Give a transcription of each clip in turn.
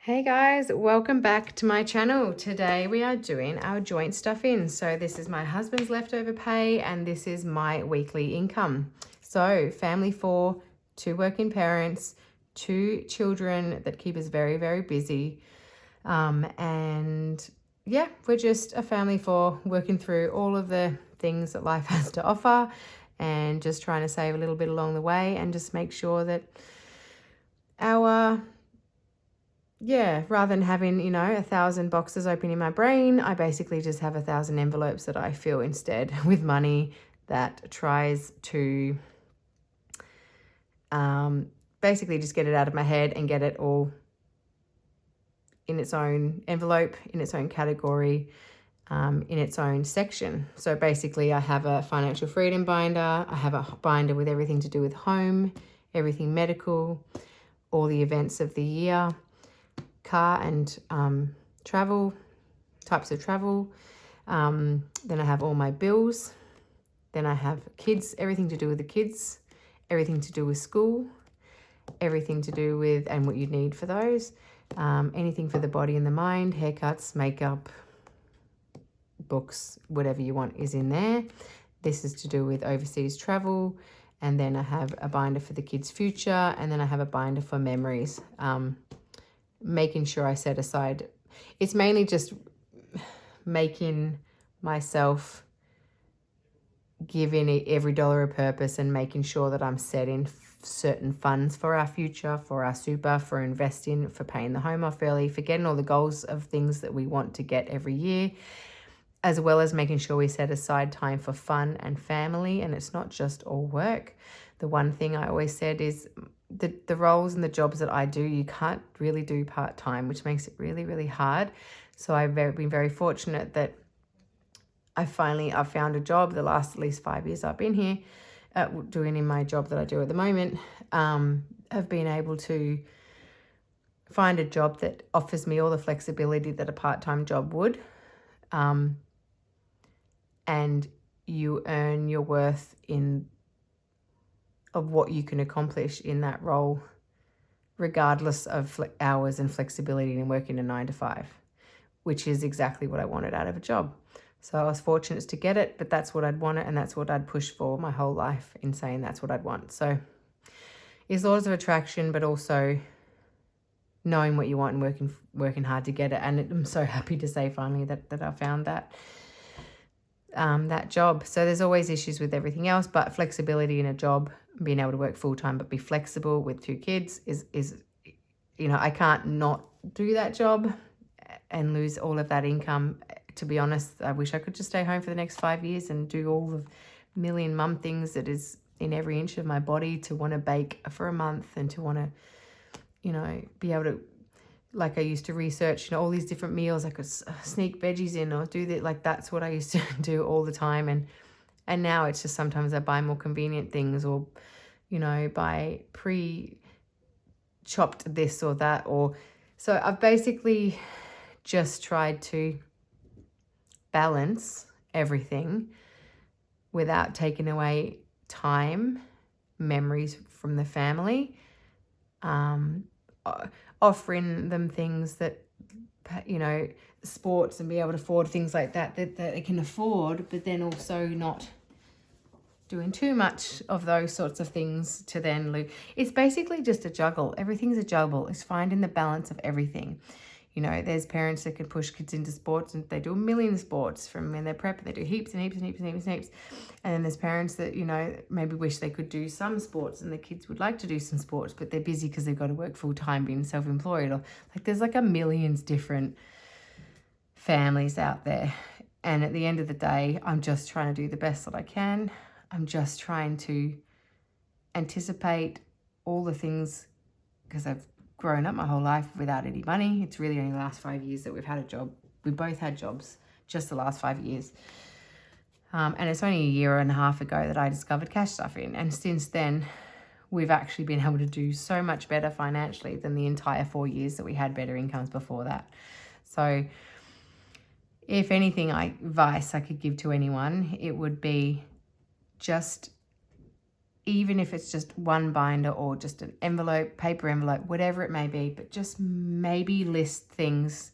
Hey guys, welcome back to my channel. Today we are doing our joint stuff in. So this is my husband's leftover pay and this is my weekly income. So family 4, 2 working parents, 2 children that keep us very, very busy. And yeah, we're just a family 4 working through all of the things that life has to offer and just trying to save a little bit along the way and just make sure that our rather than having, 1,000 boxes open in my brain, I basically just have 1,000 envelopes that I fill instead with money that tries to basically just get it out of my head and get it all in its own envelope, in its own category, in its own section. So basically I have a financial freedom binder, I have a binder with everything to do with home, everything medical, all the events of the year, car and travel, types of travel. Then I have all my bills. Then I have kids, everything to do with the kids, everything to do with school, everything to do with and what you need for those. Anything for the body and the mind, haircuts, makeup, books, whatever you want is in there. This is to do with overseas travel. And then I have a binder for the kids' future. And then I have a binder for memories. Making sure I set aside, it's mainly just making myself giving every dollar a purpose and making sure that I'm setting certain funds for our future, for our super, for investing, for paying the home off early, for getting all the goals of things that we want to get every year, as well as making sure we set aside time for fun and family. And it's not just all work. The one thing I always said is the roles and the jobs that I do, you can't really do part-time, which makes it really, really hard. So I've been very fortunate that I've found a job the last at least 5 years I've been here doing in my job that I do at the moment. I've been able to find a job that offers me all the flexibility that a part-time job would. And you earn your worth of what you can accomplish in that role, regardless of hours and flexibility and working a 9 to 5, which is exactly what I wanted out of a job. So I was fortunate to get it, but that's what I'd wanted and that's what I'd pushed for my whole life in saying that's what I'd want. So it's laws of attraction, but also knowing what you want and working hard to get it. And I'm so happy to say finally that I found that job. So there's always issues with everything else, but flexibility in a job, being able to work full-time but be flexible with 2 kids is I can't not do that job and lose all of that income. To be honest, I wish I could just stay home for the next 5 years and do all the million mum things that is in every inch of my body, to want to bake for a month and to want to be able to, like I used to research, all these different meals I could sneak veggies in or do that. Like that's what I used to do all the time. And now it's just sometimes I buy more convenient things or, buy pre-chopped this or that. So I've basically just tried to balance everything without taking away time, memories from the family, offering them things that, sports and be able to afford things like that they can afford, but then also not doing too much of those sorts of things to then lose. It's basically just a juggle. Everything's a juggle. It's finding the balance of everything. There's parents that can push kids into sports and they do a million sports from when they're prep and they do heaps and heaps and heaps and heaps and heaps. And then there's parents that, maybe wish they could do some sports and the kids would like to do some sports, but they're busy because they've got to work full time being self-employed. Or there's a millions different families out there. And at the end of the day, I'm just trying to do the best that I can. I'm just trying to anticipate all the things because I've grown up my whole life without any money. It's really only the last 5 years that we've had a job. We both had jobs, just the last 5 years. And it's only a year and a half ago that I discovered cash stuffing. And since then, we've actually been able to do so much better financially than the entire 4 years that we had better incomes before that. So if anything, advice I could give to anyone, it would be just even if it's just one binder or just an envelope, paper envelope, whatever it may be, but just maybe list things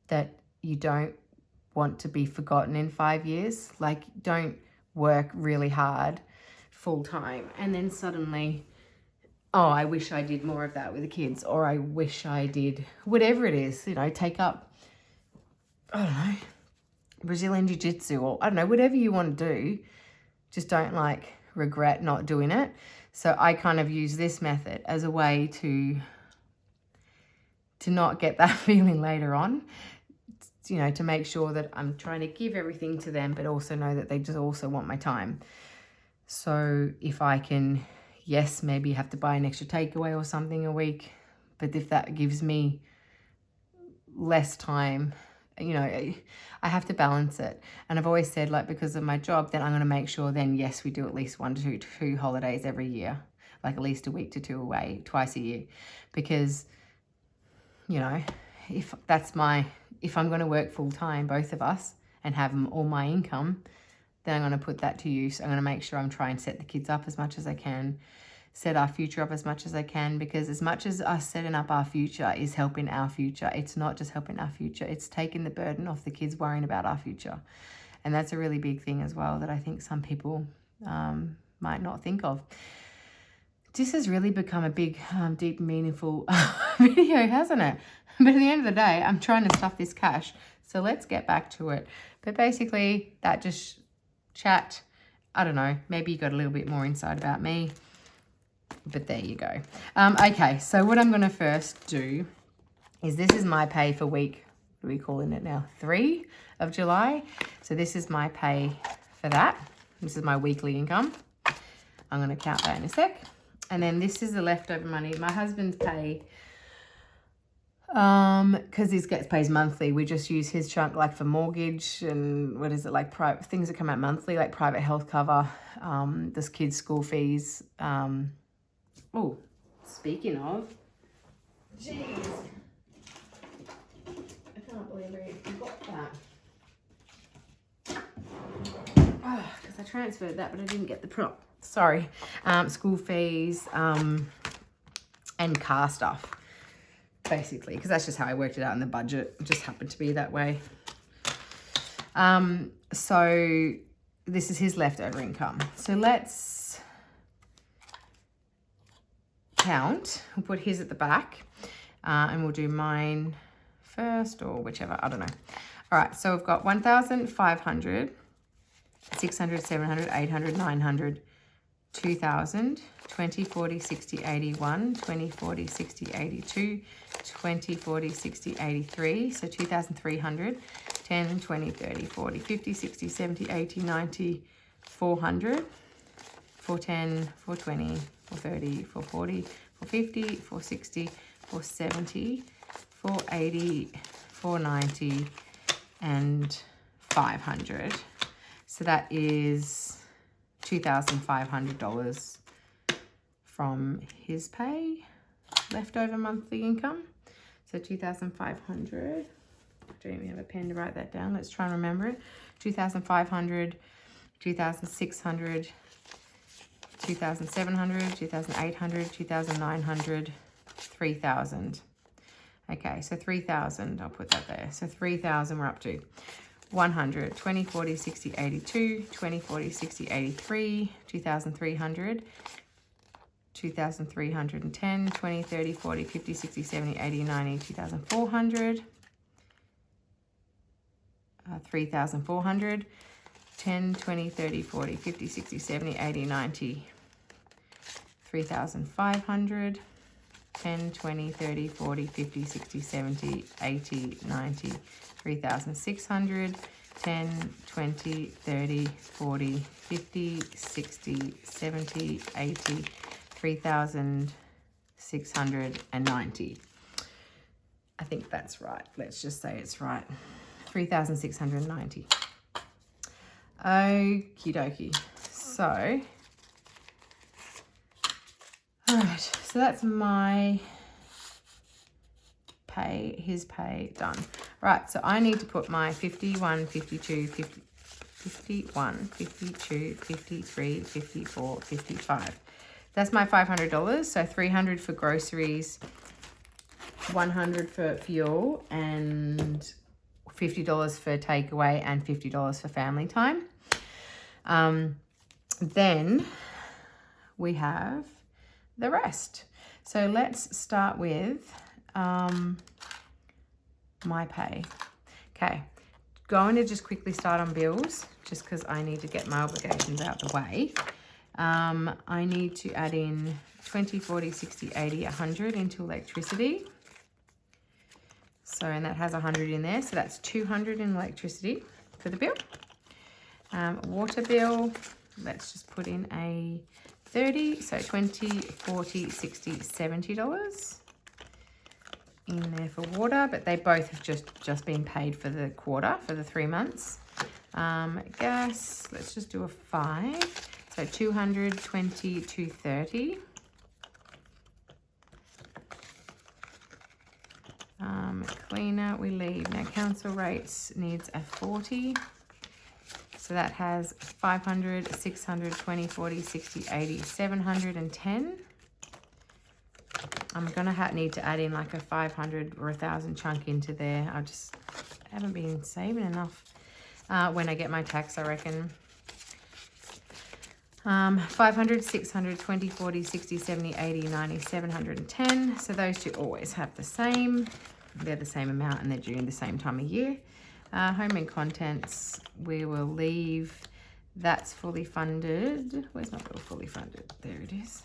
that you don't want to be forgotten in 5 years. Like, don't work really hard full time and then suddenly, oh, I wish I did more of that with the kids, or I wish I did whatever it is, you know, take up, I don't know, Brazilian Jiu-Jitsu, or I don't know, whatever you want to do. Just don't like regret not doing it. So I kind of use this method as a way to not get that feeling later on, you know, to make sure that I'm trying to give everything to them, but also know that they just also want my time. So if I can, yes, maybe have to buy an extra takeaway or something a week, but if that gives me less time, you know, I have to balance it. And I've always said, like, because of my job, then I'm going to make sure then, yes, we do at least 1 to 2 holidays every year, like at least a week to 2 away twice a year. Because, you know, if I'm going to work full time, both of us, and have all my income, then I'm going to put that to use. I'm going to make sure I'm trying to set the kids up as much as I can, set our future up as much as I can, because as much as us setting up our future is helping our future, it's not just helping our future, it's taking the burden off the kids worrying about our future. And that's a really big thing as well that I think some people might not think of. This has really become a big, deep, meaningful video, hasn't it? But at the end of the day, I'm trying to stuff this cash. So let's get back to it. But basically, that just chat, I don't know, maybe you got a little bit more insight about me. But there you go. Okay, so what I'm going to first do is, this is my pay for week, what are we calling it now? 3 of July. So this is my pay for that. This is my weekly income. I'm going to count that in a sec. And then this is the leftover money. My husband's pay, because he pays monthly. We just use his chunk like for mortgage and what is it, like private things that come out monthly, like private health cover, this kids' school fees. Oh, speaking of, jeez, I can't believe I forgot that. Oh, because I transferred that, but I didn't get the prop. Sorry. School fees and car stuff, basically, because that's just how I worked it out in the budget. It just happened to be that way. So this is his leftover income. So let's count. We'll put his at the back and we'll do mine first, or whichever, I don't know. All right, so we've got 1,500, 600, 700, 800, 900, 2,000, 20, 40, 60, 81, 20, 40, 60, 82, 20, 40, 60, 83, so 2,300, 10, 20, 30, 40, 50, 60, 70, 80, 90, 400, 410, 420, 430, 440, 450, 460, 470, 480, 490, and 500. So that is $2,500 from his pay, leftover monthly income. So 2,500. I don't even have a pen to write that down. Let's try and remember it. 2,500, 2,600, 2,700, 2,800, 2,900, 3,000. Okay, so 3,000, I'll put that there. So 3,000 we're up to. 100, 20, 40, 60, 82, 20, 40, 60, 83, 2,300, 2,310, 20, 30, 40, 50, 60, 70, 80, 90, 2,400, 3,400, 10, 20, 30, 40, 50, 60, 70, 80, 90, 3,500, 10, 20, 30, 40, 50, 60, 70, 80, 90, 3,600, 10, 20, 30, 40, 50, 60, 70, 80, 3,690. I think that's right. Let's just say it's right. 3,690. Okie dokie. So, all right. So that's my pay, his pay, done. Right, so I need to put my 51, 52, 51, 52, 53, 54, 55. That's my $500. So $300 for groceries, $100 for fuel, and $50 for takeaway, and $50 for family time. Then we have the rest. So let's start with my pay. Okay, going to just quickly start on bills, just because I need to get my obligations out the way. I need to add in 20, 40, 60, 80, 100 into electricity. So, and that has 100 in there. So that's 200 in electricity for the bill. Water bill, let's just put in a 30. So 20, 40, 60, $70 in there for water. But they both have just been paid for the quarter, for the 3 months. Gas, let's just do a 5. So 220, 230. Cleaner, we leave. Now council rates needs a 40. So that has 500, 600, 20, 40, 60, 80, 710. I'm going to need to add in like a 500 or 1,000 chunk into there. I just haven't been saving enough when I get my tax, I reckon. 500, 600, 20, 40, 60, 70, 80, 90, 710. So those two always have the same. They're the same amount and they're due in the same time of year. Home and contents, we will leave. That's fully funded. Where's my bill fully funded? There it is.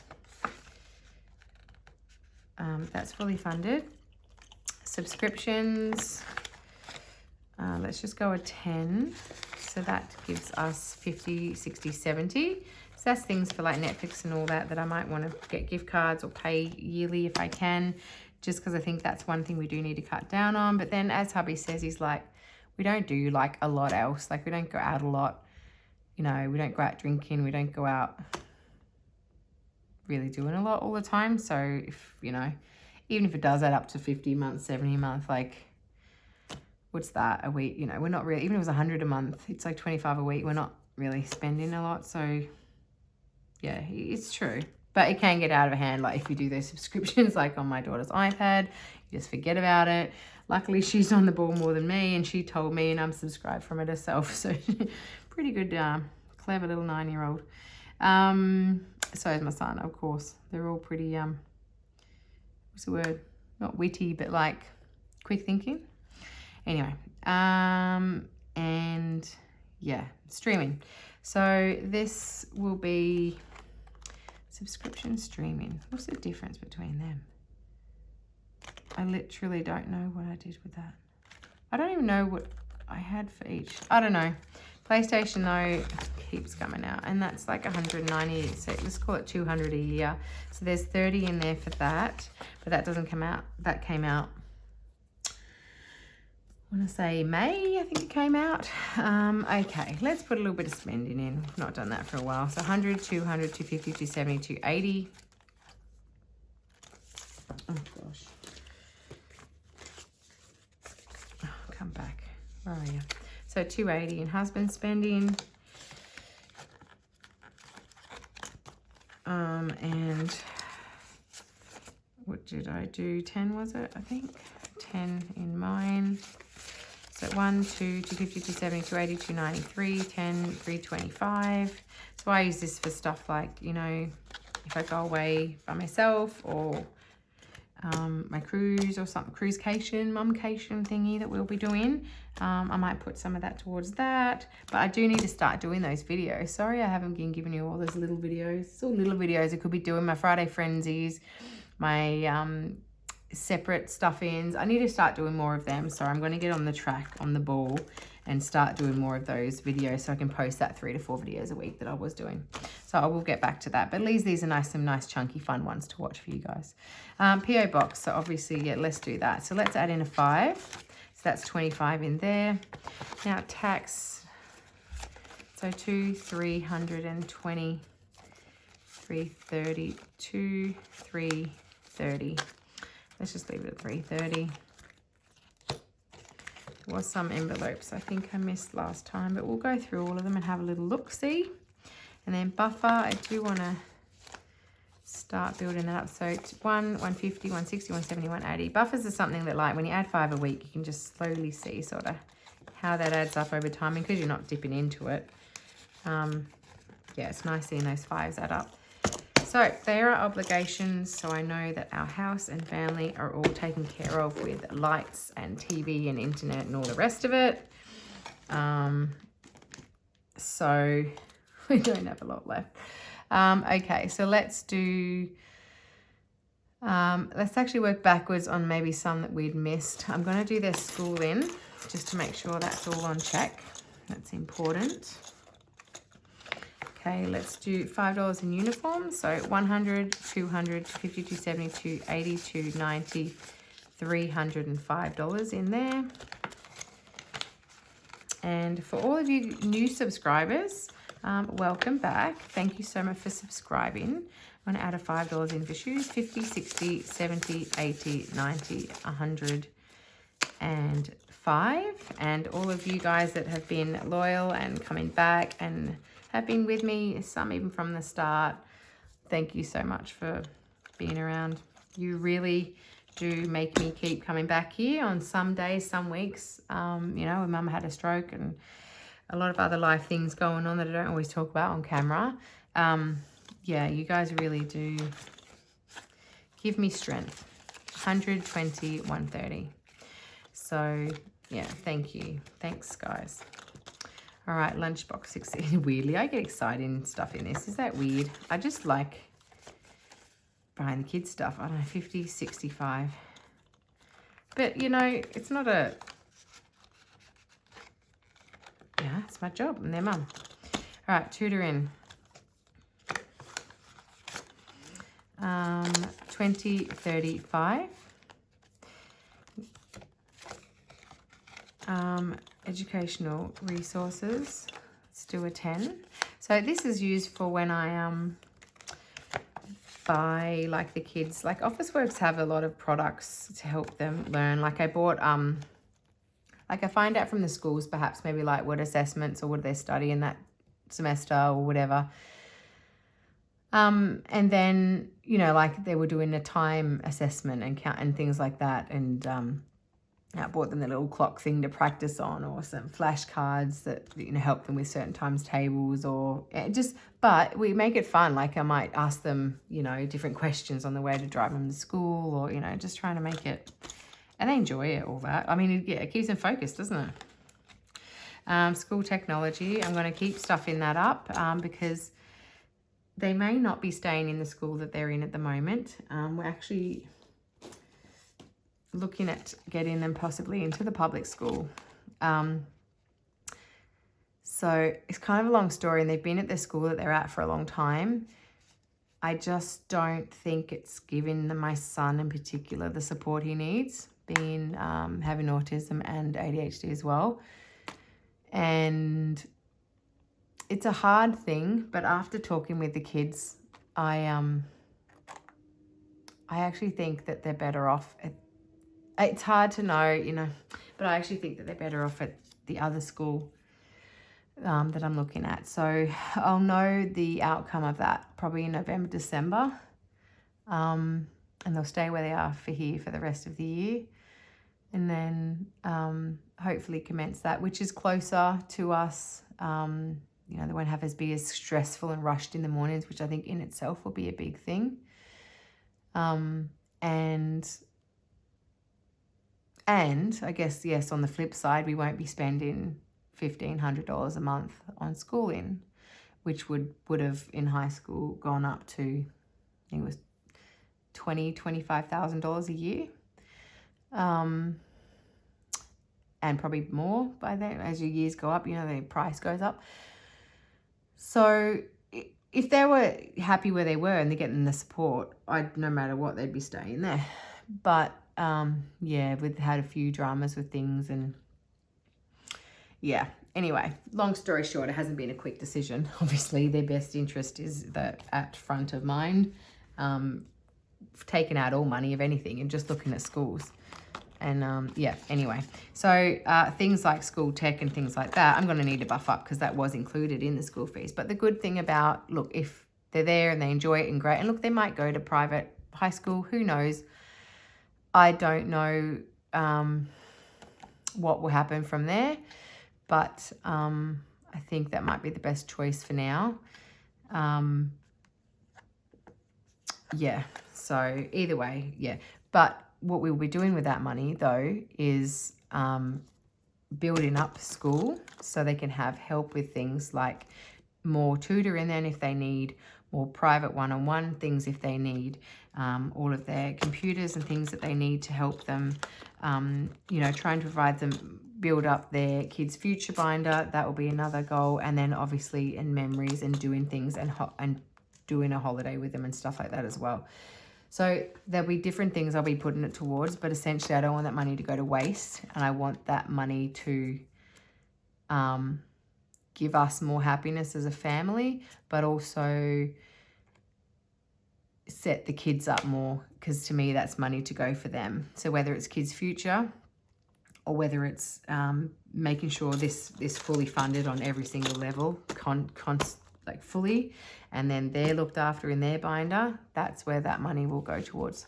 That's fully funded. Subscriptions, let's just go a 10. So that gives us 50, 60, 70. So that's things for like Netflix and all that I might want to get gift cards or pay yearly if I can, just because I think that's one thing we do need to cut down on. But then as hubby says, he's like, we don't do like a lot else. Like we don't go out a lot. You know, we don't go out drinking. We don't go out really doing a lot all the time. So if, you know, even if it does add up to 50 a month, 70 a month, like what's that a week? You know, we're not really, even if it was 100 a month, it's like 25 a week. We're not really spending a lot. So yeah, it's true. But it can get out of hand. Like if you do those subscriptions, like on my daughter's iPad, you just forget about it. Luckily, she's on the ball more than me, and she told me, and I'm subscribed from it herself. So pretty good, clever little 9-year-old. So is my son, of course. They're all pretty, what's the word? Not witty, but like quick thinking. Anyway, and yeah, streaming. So this will be subscription streaming. What's the difference between them? I literally don't know what I did with that. I don't even know what I had for each. I don't know. PlayStation though keeps coming out, and that's like 190. So let's call it 200 a year. So there's 30 in there for that, but that doesn't come out. That came out, I want to say May, I think it came out. Okay, let's put a little bit of spending in. We've not done that for a while. So 100, 200, 250, 270, 280. Oh gosh. Oh, come back. Where are you? So 280 in husband spending. And what did I do? 10 was it? I think 10 in mine. So 1, 2, 250, 270, 280, 293, 10, 325. So I use this for stuff like, you know, if I go away by myself, or my cruise or something, cruisecation, mumcation thingy that we'll be doing. I might put some of that towards that, but I do need to start doing those videos. Sorry, I haven't been giving you all those little videos. It's all little videos I could be doing, my Friday frenzies, my separate stuff-ins. I need to start doing more of them, so I'm going to get on the track, on the ball, and start doing more of those videos so I can post that 3 to 4 videos a week that I was doing. So I will get back to that, but at least these are some nice chunky fun ones to watch for you guys. PO box, so obviously, yeah, let's do that. So let's add in a 5. So that's 25 in there. Now tax, so 320, 332, 330. Let's just leave it at 330. was some envelopes I think I missed last time, but we'll go through all of them and have a little look-see. And then buffer, I do want to start building that up. So it's 150, 160, 170, 180. Buffers are something that, like, when you add 5 a week, you can just slowly see sort of how that adds up over time, because you're not dipping into it. Yeah, it's nice seeing those 5s add up. So there are obligations, so I know that our house and family are all taken care of with lights and TV and internet and all the rest of it. So we don't have a lot left. Okay, so let's do, let's actually work backwards on maybe some that we'd missed. I'm going to do their school in, just to make sure that's all on check. That's important. Okay, let's do $5 in uniforms. So 100, 200, 52, 72, 82, 90, $305 in there. And for all of you new subscribers, welcome back. Thank you so much for subscribing. I'm going to add a $5 in for shoes. 50, 60, 70, 80, 90, 100, and 5. And all of you guys that have been loyal and coming back and have been with me, some even from the start, thank you so much for being around. You really do make me keep coming back here on some days, some weeks. You know, when Mum had a stroke and a lot of other life things going on that I don't always talk about on camera. Yeah, you guys really do give me strength. 120, 130. So yeah, thank you. Thanks, guys. All right, lunchbox 16. Weirdly, I get exciting stuff in this. Is that weird? I just like behind the kids stuff. I don't know, 50, 65. But, you know, it's not a... Yeah, it's my job and their mum. All right, tutoring. 20, 35. Educational resources, let's do a 10. So this is used for when I buy, like, the kids, like Officeworks have a lot of products to help them learn. Like I bought, like I find out from the schools perhaps maybe like what assessments or what they're studying that semester or whatever. And then, you know, like they were doing a time assessment and count and things like that. And I bought them the little clock thing to practice on, or some flashcards that, you know, help them with certain times tables, or just, but we make it fun. Like I might ask them, you know, different questions on the way to drive them to school, or, you know, just trying to make it, and they enjoy it, all that. I mean, it keeps them focused, doesn't it? School technology, I'm going to keep stuff in that up because they may not be staying in the school that they're in at the moment. We're actually looking at getting them possibly into the public school. So it's kind of a long story, and they've been at the school that they're at for a long time. I just don't think it's giving my son in particular the support he needs, being having autism and ADHD as well. And it's a hard thing, but after talking with the kids, I actually think that they're better off at, it's hard to know, you know, but I actually think that they're better off at the other school that I'm looking at. So I'll know the outcome of that probably in November, December. And they'll stay where they are for here for the rest of the year. And then hopefully commence that, which is closer to us. You know, they won't have as be as stressful and rushed in the mornings, which I think in itself will be a big thing. And I guess, yes, on the flip side, we won't be spending $1,500 a month on schooling, which would have in high school gone up to, I think it was $25,000 a year. And probably more by then as your years go up, you know, the price goes up. So if they were happy where they were and they're getting the support, no matter what, they'd be staying there. But yeah, we've had a few dramas with things, and yeah. Anyway, long story short, it hasn't been a quick decision. Obviously, their best interest is at front of mind. Taken out all money of anything and just looking at schools. And yeah, anyway. So things like school tech and things like that, I'm going to need to buff up because that was included in the school fees. But the good thing about, look, if they're there and they enjoy it and great, and look, they might go to private high school, who knows? I don't know what will happen from there, but I think that might be the best choice for now. Yeah, so either way, yeah. But what we'll be doing with that money, though, is building up school so they can have help with things like more tutoring then if they need, more private one-on-one things if they need, all of their computers and things that they need to help them, you know, trying to provide them, build up their kids' future binder. That will be another goal. And then obviously in memories and doing things and doing a holiday with them and stuff like that as well. So there'll be different things I'll be putting it towards, but essentially I don't want that money to go to waste, and I want that money to give us more happiness as a family, but also set the kids up more, because to me that's money to go for them. So whether it's kids' future or whether it's making sure this is fully funded on every single level, like fully, and then they're looked after in their binder, that's where that money will go towards.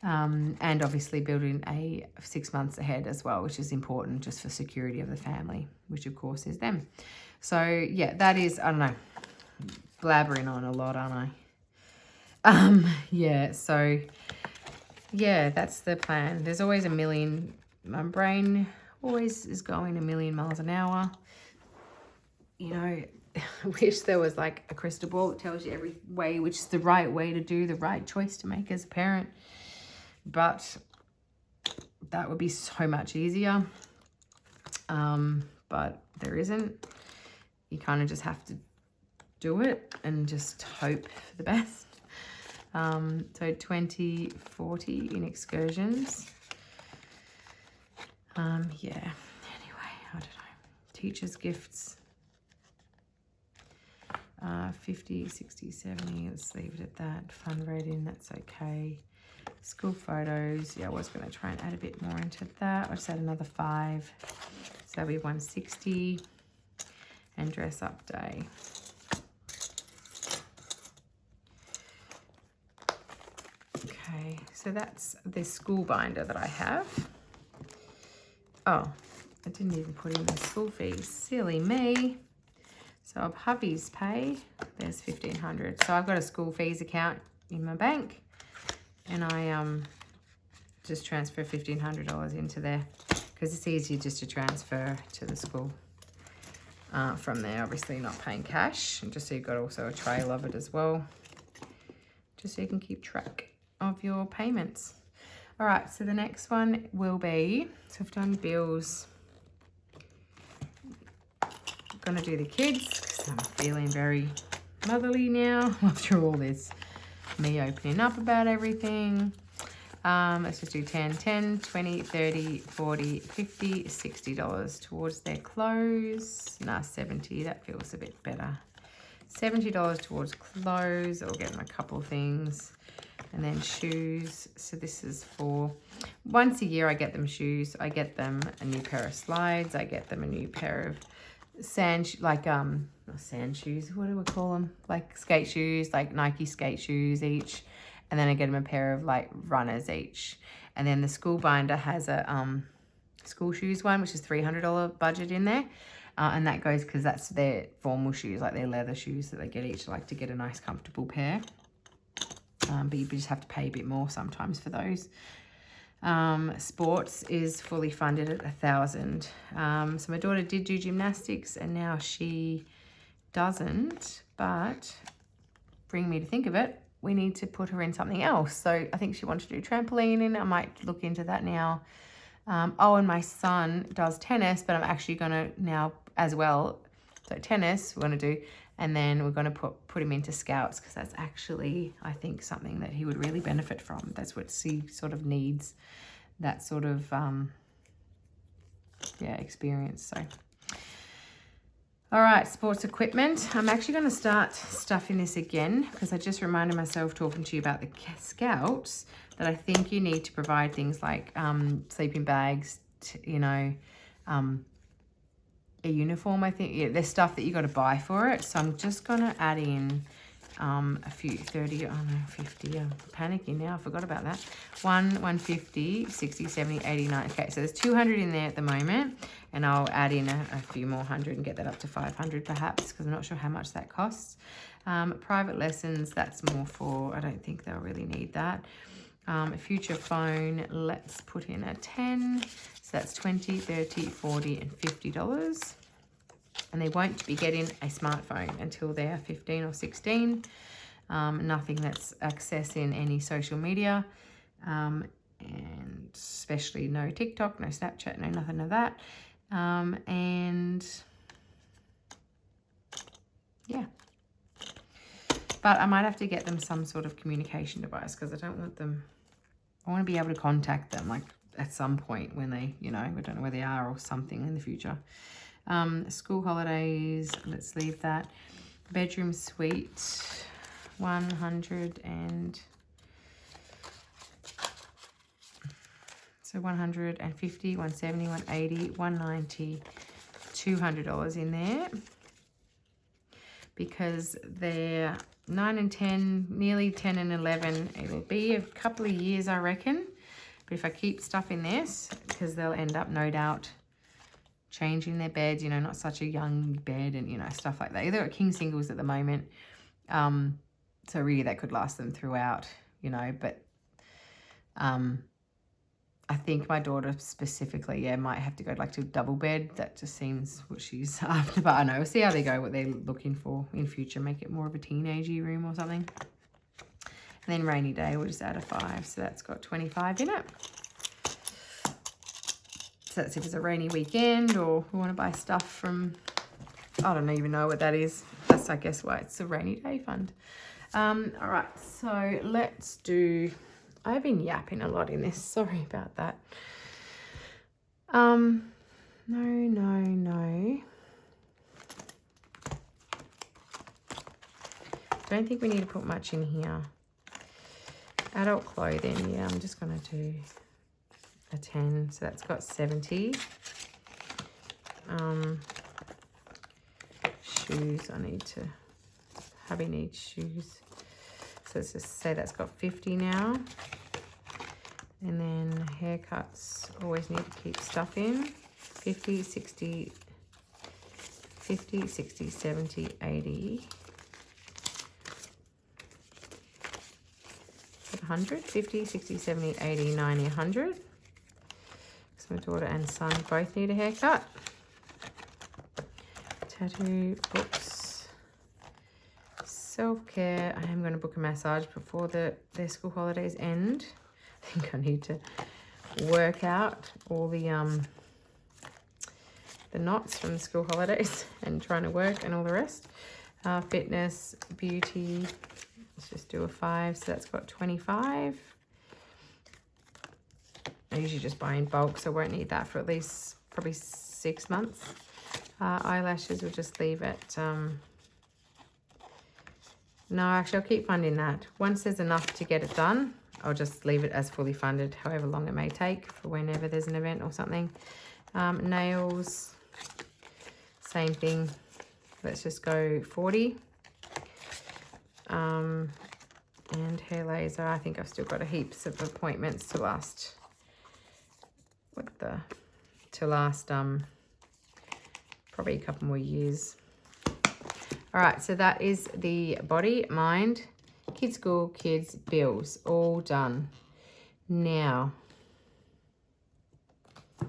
And obviously building a 6 months ahead as well, which is important just for security of the family, which of course is them. So yeah, that is, I don't know, blabbering on a lot, aren't I? Yeah, so yeah, that's the plan. There's always a million, my brain always is going a million miles an hour. You know, I wish there was like a crystal ball that tells you every way, which is the right way to do, the right choice to make as a parent. But that would be so much easier. But there isn't. You kind of just have to do it and just hope for the best. So 20, 40 in excursions. Yeah, anyway, I don't know. Teachers' gifts. 50, 60, 70, let's leave it at that. Fund rating, that's okay. School photos, yeah, I was going to try and add a bit more into that. I'll just add another 5. So that'll be 160. And dress up day. Okay, so that's the school binder that I have. Oh, I didn't even put in the school fees. Silly me. So hubby's pay, there's $1,500. So I've got a school fees account in my bank, and I just transfer $1,500 into there because it's easier just to transfer to the school from there. Obviously not paying cash, and just so you've got also a trail of it as well, just so you can keep track of your payments. All right, so the next one will be, so I've done bills. Gonna do the kids because I'm feeling very motherly now after all this me opening up about everything. Let's just do 10, 10, 20, 30, 40, 50, $60 towards their clothes. Nah, 70, that feels a bit better. $70 towards clothes. I'll get them a couple of things. And then shoes. So this is for once a year I get them shoes. I get them a new pair of slides. I get them a new pair of not sand shoes, what do we call them, like skate shoes, like Nike skate shoes each, and then I get them a pair of like runners each. And then the school binder has a school shoes one, which is $300 budget in there, and that goes because that's their formal shoes, like their leather shoes that they get each, like to get a nice comfortable pair, but you just have to pay a bit more sometimes for those. Sports is fully funded at $1,000. So my daughter did do gymnastics and now she doesn't, but bring me to think of it, we need to put her in something else. So I think she wanted to do trampoline, and I might look into that now. Oh, and my son does tennis, but I'm actually going to now as well. So tennis we're going to do, and then we're going to put him into scouts because that's actually, I think, something that he would really benefit from. That's what he sort of needs, that sort of, yeah, experience. So, All right, sports equipment. I'm actually going to start stuffing this again because I just reminded myself talking to you about the Scouts that I think you need to provide things like sleeping bags, you know, a uniform. I think there's stuff that you got to buy for it. So I'm just going to add in a few 30, oh no, 50. I'm panicking now. I forgot about that. 150, 60, 70, 80, 90. Okay, so there's 200 in there at the moment. And I'll add in a few more hundred and get that up to 500 perhaps, because I'm not sure how much that costs. Private lessons, that's more for, I don't think they'll really need that. A future phone, let's put in a 10. So that's 20, 30, 40, and $50. And they won't be getting a smartphone until they're 15 or 16. Nothing that's accessing any social media. And especially no TikTok, no Snapchat, no nothing of that. And yeah, but I might have to get them some sort of communication device because I don't want them, I want to be able to contact them like at some point when they, you know, I don't know where they are or something in the future. School holidays, let's leave that. Bedroom suite, 100 and so 150, 170, 180, 190, $200 in there because they're 9 and 10, nearly 10 and 11. It'll be a couple of years, I reckon. But if I keep stuff in this, because they'll end up, no doubt, changing their beds, you know, not such a young bed and, you know, stuff like that. They're at king singles at the moment. So really that could last them throughout, you know, but I think my daughter specifically, yeah, might have to go like to double bed. That just seems what she's after. But I know, we'll see how they go, what they're looking for in future. Make it more of a teenagey room or something. And then rainy day, we'll just add a 5. So that's got 25 in it. So that's if it's a rainy weekend or we want to buy stuff from, I don't even know what that is. That's, I guess, why it's a rainy day fund. All right, so let's do... I've been yapping a lot in this. Sorry about that. No. Don't think we need to put much in here. Adult clothing, yeah, I'm just going to do a 10. So that's got 70. Shoes, I need to... Hubby needs shoes. So let's just say that's got 50 now. And then haircuts, always need to keep stuff in. 50, 60, 50, 60, 70, 80. 100, 50, 60, 70, 80, 90, 100. So my daughter and son both need a haircut. Tattoo, books, self-care. I am going to book a massage before their school holidays end. I think I need to work out all the knots from the school holidays and trying to work and all the rest. Fitness, beauty, let's just do a 5. So that's got 25. I usually just buy in bulk, so I won't need that for at least probably 6 months. Eyelashes, we'll just leave it. No, actually, I'll keep funding that. Once there's enough to get it done, I'll just leave it as fully funded, however long it may take for whenever there's an event or something. Nails, same thing. Let's just go 40. And hair laser, I think I've still got heaps of appointments to last. Probably a couple more years. All right, so that is the body, mind, kids' school, kids' bills, all done. Now, I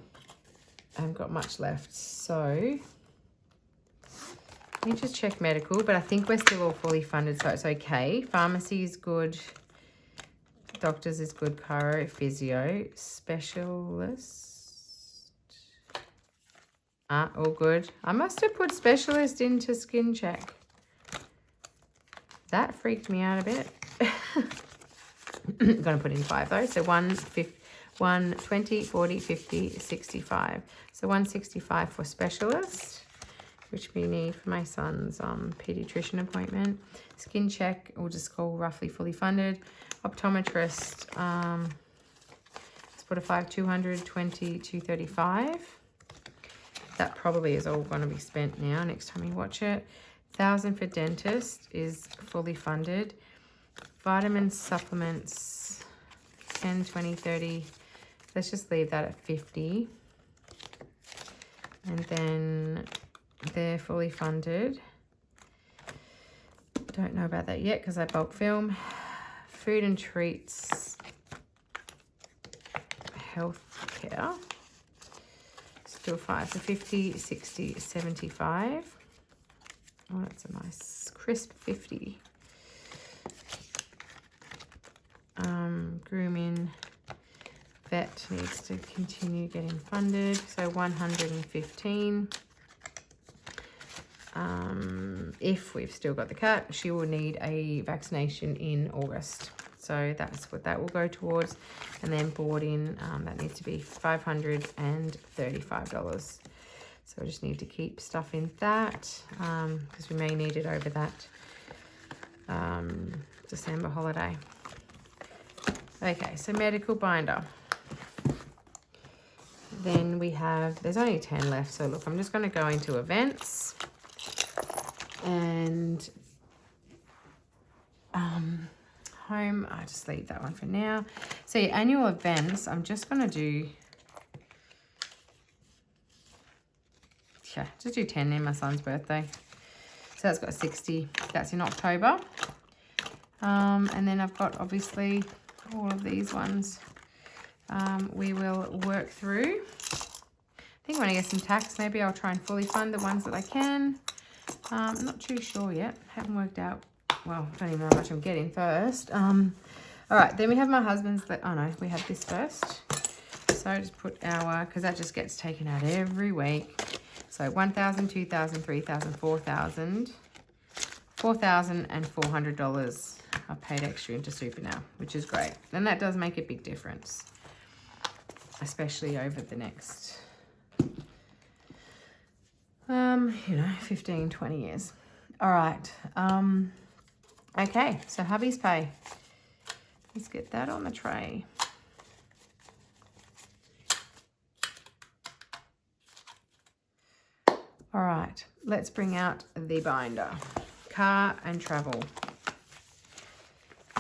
haven't got much left, so let me just check medical, but I think we're still all fully funded, so it's okay. Pharmacy is good. Doctors is good. Chiro, physio, specialist. All good. I must have put specialist into skin check. That freaked me out a bit. I'm going to put in 5 though. So 120, 40, 50, 65. So 165 for specialist. which we need for my son's pediatrician appointment. Skin check, we'll just call roughly fully funded. Optometrist, let's put a 200, 20, 235. That probably is all going to be spent now next time you watch it. 1,000 for dentist is fully funded. Vitamin supplements, 10, 20, 30. Let's just leave that at 50. And then they're fully funded. Don't know about that yet because I bulk film. Food and treats, healthcare, still 5 for 50, 60, 75. Oh, that's a nice crisp 50. Grooming, vet needs to continue getting funded, so 115. If we've still got the cat, she will need a vaccination in August, so that's what that will go towards. And then boarding, that needs to be $535. So I just need to keep stuff in that because we may need it over that December holiday. Okay, so medical binder. Then we have, there's only 10 left. So look, I'm just going to go into events and home. I'll just leave that one for now. So your annual events, I'm just going to do, yeah, just do 10 in my son's birthday. So that's got 60. That's in October. And then I've got obviously all of these ones. We will work through. I think when I get some tax, maybe I'll try and fully fund the ones that I can. I'm not too sure yet. Haven't worked out. Well, I don't even know how much I'm getting first. All right, then we have my husband's. Oh no, we have this first. So just put our, because that just gets taken out every week. So 1,000, 2,000, 3,000, 4,000, $4,400 I've paid extra into super now, which is great. And that does make a big difference, especially over the next, 15, 20 years. All right. Okay, so hubby's pay. Let's get that on the tray. All right, let's bring out the binder. Car and travel.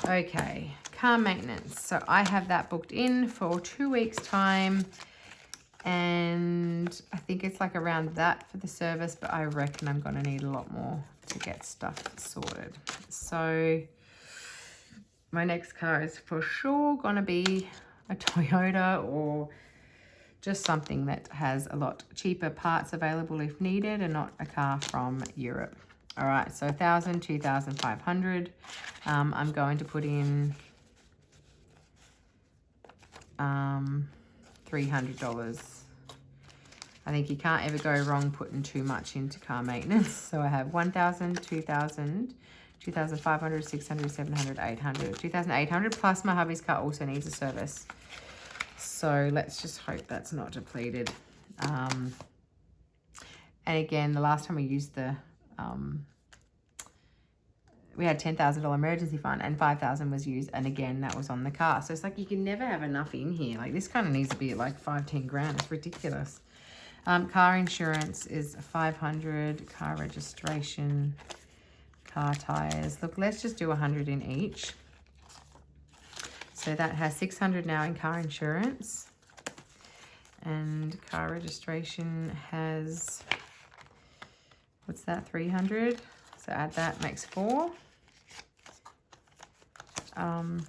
Okay, car maintenance. So I have that booked in for 2 weeks' time. And I think it's like around that for the service, but I reckon I'm going to need a lot more to get stuff sorted. So my next car is for sure going to be a Toyota or just something that has a lot cheaper parts available if needed and not a car from Europe. All right, so 1,000, 2,500. I'm going to put in $300. I think you can't ever go wrong putting too much into car maintenance. So I have 1,000, 2,000, 2,500, 600, 700, 800, 2,800 plus my hubby's car also needs a service. So let's just hope that's not depleted. And again, the last time we used the, we had $10,000 emergency fund and 5,000 was used. And again, that was on the car. So it's like, you can never have enough in here. Like this kind of needs to be at like 5, 10 grand. It's ridiculous. Car insurance is 500, car registration, car tires. Look, let's just do 100 in each. So that has 600 now in car insurance. And car registration has, what's that, 300? So add that, makes 4. Car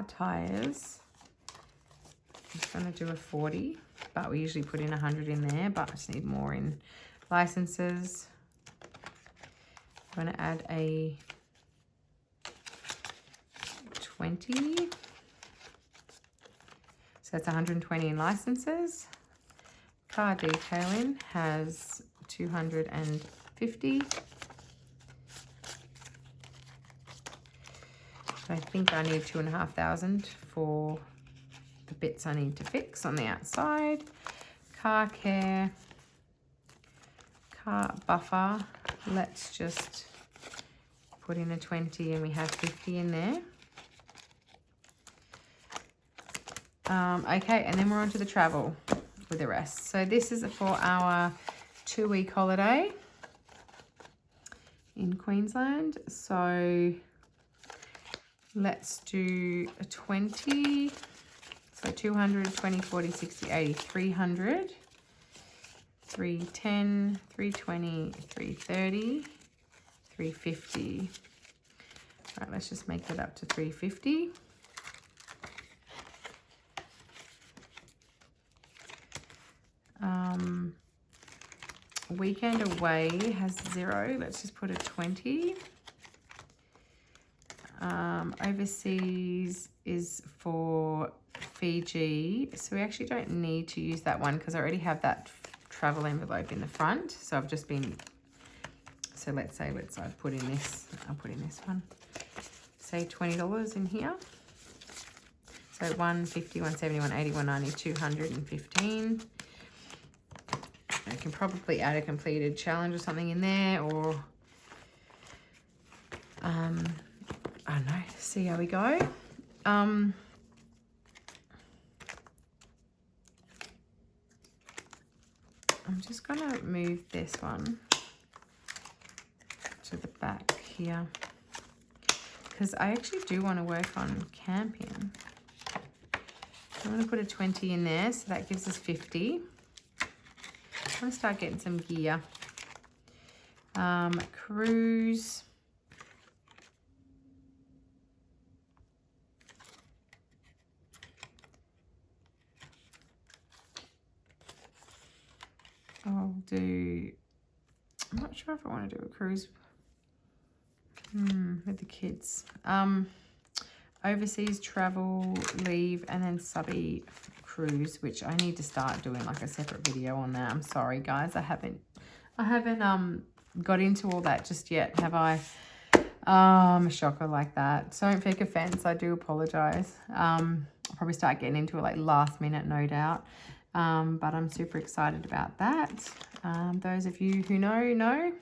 tires, I'm just going to do a 40, but we usually put in 100 in there, but I just need more in licenses. I'm going to add a 20. So that's 120 in licenses. Car detailing has 250. I think I need 2,500 for the bits I need to fix on the outside. Car care, buffer. Let's just put in a 20 and we have 50 in there. Okay, and then we're on to the travel with the rest. So this is for our 2-week holiday in Queensland. So let's do a 20. So 200, 20, 40, 60, 80, 300, 310, 320, 330, 350. All right, let's just make that up to 350. Weekend away has 0. Let's just put a 20. Overseas is for Fiji. So we actually don't need to use that one because I already have that travel envelope in the front. So I've just been, so let's say, I'll put in this one. Say $20 in here. So 150, 170, 180, 190, 215. I can probably add a completed challenge or something in there, or I don't know, see how we go. I'm just gonna move this one to the back here because I actually do want to work on camping. I'm going to put a 20 in there, so that gives us 50. I'm going to start getting some gear. Cruise. I'll do, I'm not sure if I want to do a cruise with the kids. Overseas travel, leave, and then subby cruise, which I need to start doing like a separate video on that. I'm sorry guys, I haven't got into all that just yet, have I? I'm a shocker like that. So don't take offense, I do apologize. I'll probably start getting into it like last minute, no doubt. But I'm super excited about that. Those of you who know.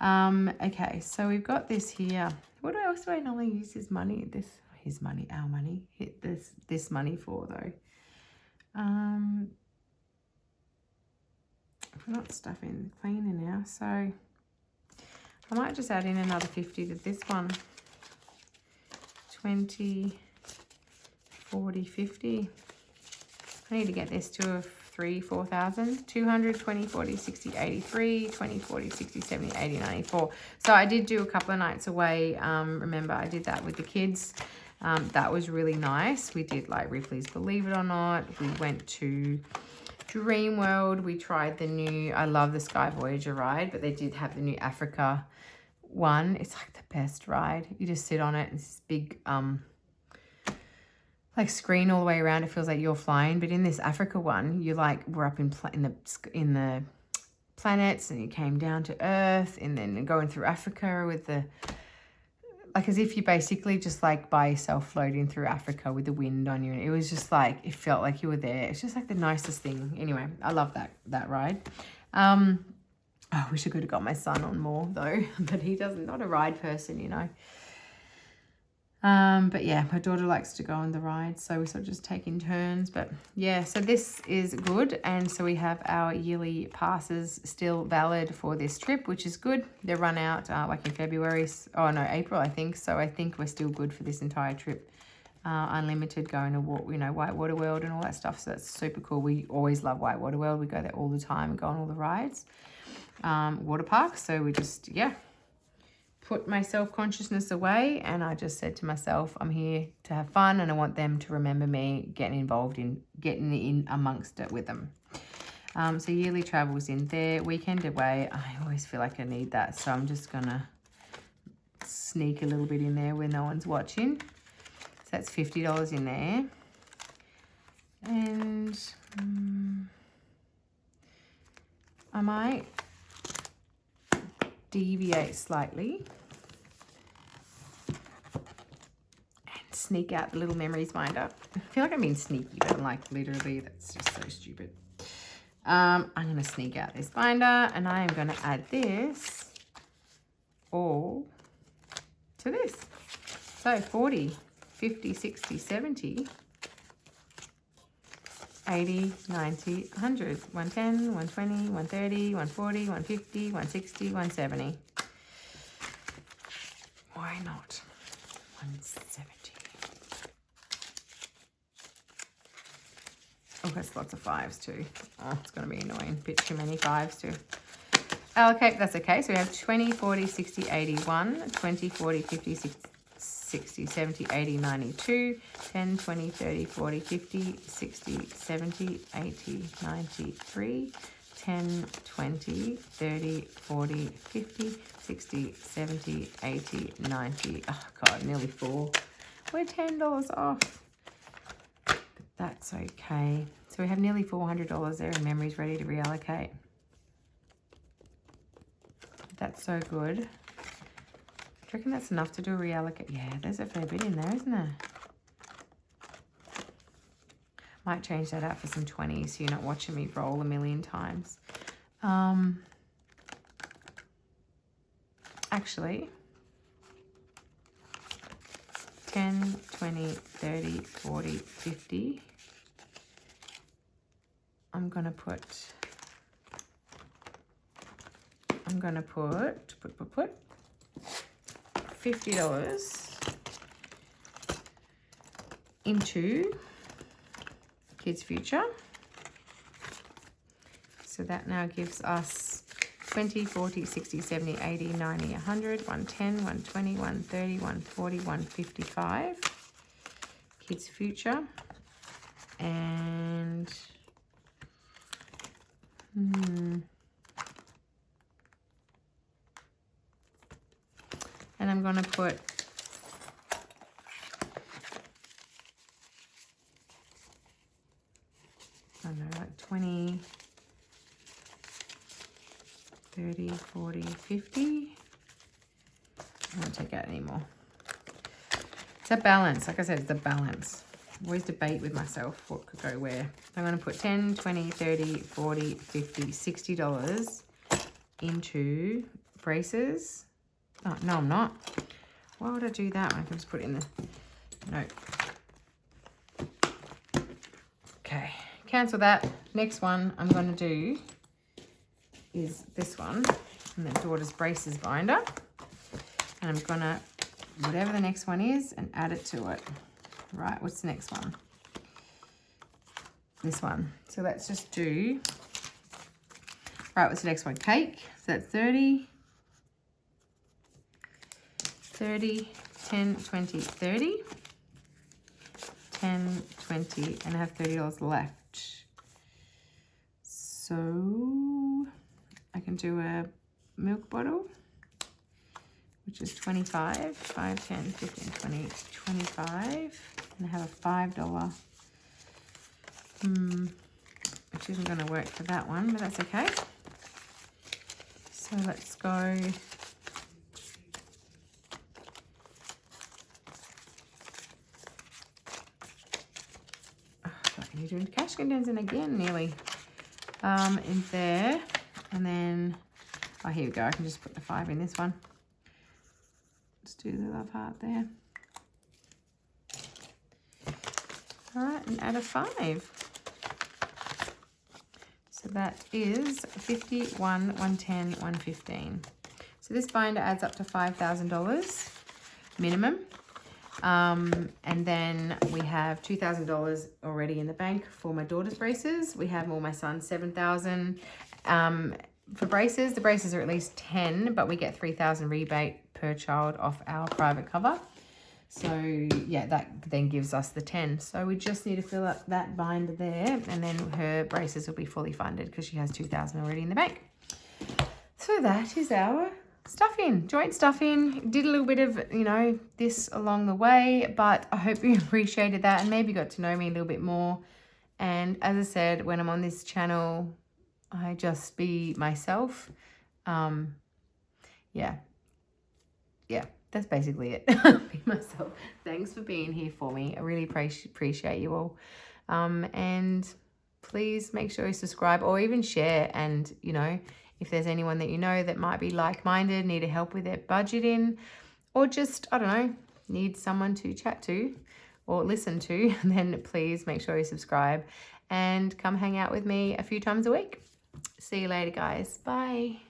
Okay, so we've got this here. What else do I normally use his money? Our money. Hit this money for though. We're not stuffing cleaner now, so I might just add in another 50 to this one. 20, 40, 50. I need to get this to a 4,000. 200, 20, 40, 60, 83, 20, 40, 60, 70, 80, 94. So I did do a couple of nights away. Remember, I did that with the kids. That was really nice. We did like Ripley's Believe It or Not. We went to Dream World. We tried the new, I love the Sky Voyager ride, but they did have the new Africa one. It's like the best ride. You just sit on it. It's this big like screen all the way around. It feels like you're flying, but in this Africa one, you like were up in the planets, and you came down to Earth, and then going through Africa with the, like as if you basically just like by yourself floating through Africa with the wind on you. And it was just like, it felt like you were there. It's just like the nicest thing. Anyway, I love that ride. I wish I could have got my son on more though, but he doesn't, not a ride person, you know. But yeah, my daughter likes to go on the ride, so we sort of just take in turns. But yeah, so this is good. And so we have our yearly passes still valid for this trip, which is good. They run out like in February, oh no, April, I think. So I think we're still good for this entire trip. Unlimited, going to Whitewater World and all that stuff. So that's super cool. We always love Whitewater World. We go there all the time and go on all the rides. Water parks. So we just, yeah, put my self-consciousness away, and I just said to myself, I'm here to have fun, and I want them to remember me getting involved in getting in amongst it with them. So yearly travel's in there. Weekend away, I always feel like I need that, so I'm just gonna sneak a little bit in there where no one's watching. So that's $50 in there. And I might deviate slightly and sneak out the little memories binder. I feel like I'm being sneaky, but I'm like, literally, that's just so stupid. I'm going to sneak out this binder and I am going to add this all to this. So 40, 50, 60, 70, 80, 90, 100, 110, 120, 130, 140, 150, 160, 170. Why not 170? Oh, that's lots of fives too. Oh, it's going to be annoying. Bit too many fives too. Allocate, that's okay. So we have 20, 40, 60, 81, 20, 40, 50, 60, 70, 80, 92, 10, 20, 30, 40, 50, 60, 70, 80, 93, 10, 20, 30, 40, 50, 60, 70, 80, 90. Oh, God, nearly 4. We're $10 off. But that's okay. So we have nearly $400 there in memories ready to reallocate. That's so good. Do you reckon that's enough to do a reallocate? Yeah, there's a fair bit in there, isn't there? Might change that out for some 20s so you're not watching me roll a million times. Actually, 10, 20, 30, 40, 50. I'm going to put $50 into Kids Future. So that now gives us 20, 40, 60, 70, 80, 90, 100, 110, 120, 130, 140, 155. Kids Future. And and I'm going to put I don't know, like 20, 30, 40, 50. I won't take out any more. It's a balance. Like I said, it's a balance. I always debate with myself what could go where. I'm going to put 10, 20, 30, 40, 50, $60 into braces. Oh, no, I'm not. Why would I do that? I can just put it in the note. Okay, cancel that. Next one I'm going to do is this one, and the daughter's braces binder. And I'm going to, whatever the next one is, and add it to it. Right, what's the next one? This one. So let's just do, right, what's the next one? Cake. So that's 30, 30, 10, 20, 30, 10, 20, and I have $30 left. So I can do a milk bottle, which is 25, 5, 10, 15, 20, 25, and I have a $5, which isn't going to work for that one, but that's okay. So let's go. You're doing cash condensing again, nearly. In there, and then, oh, here we go. I can just put the 5 in this one. Let's do the love heart there. All right, and add a 5. So that is 50, 110, 115. So this binder adds up to $5,000 minimum. And then we have $2,000 already in the bank for my daughter's braces. We have all my son's $7,000 for braces. The braces are at least 10, but we get $3,000 rebate per child off our private cover. So yeah, that then gives us the 10. So we just need to fill up that binder there, and then her braces will be fully funded because she has $2,000 already in the bank. So that is our stuffing, joint stuffing. Did a little bit of, you know, this along the way, but I hope you appreciated that and maybe got to know me a little bit more. And as I said, when I'm on this channel, I just be myself. Yeah, that's basically it. Be myself. Thanks for being here for me. I really appreciate you all. And please make sure you subscribe or even share. And, you know, if there's anyone that you know that might be like-minded, need help with their budgeting, or just, I don't know, need someone to chat to or listen to, then please make sure you subscribe and come hang out with me a few times a week. See you later, guys. Bye.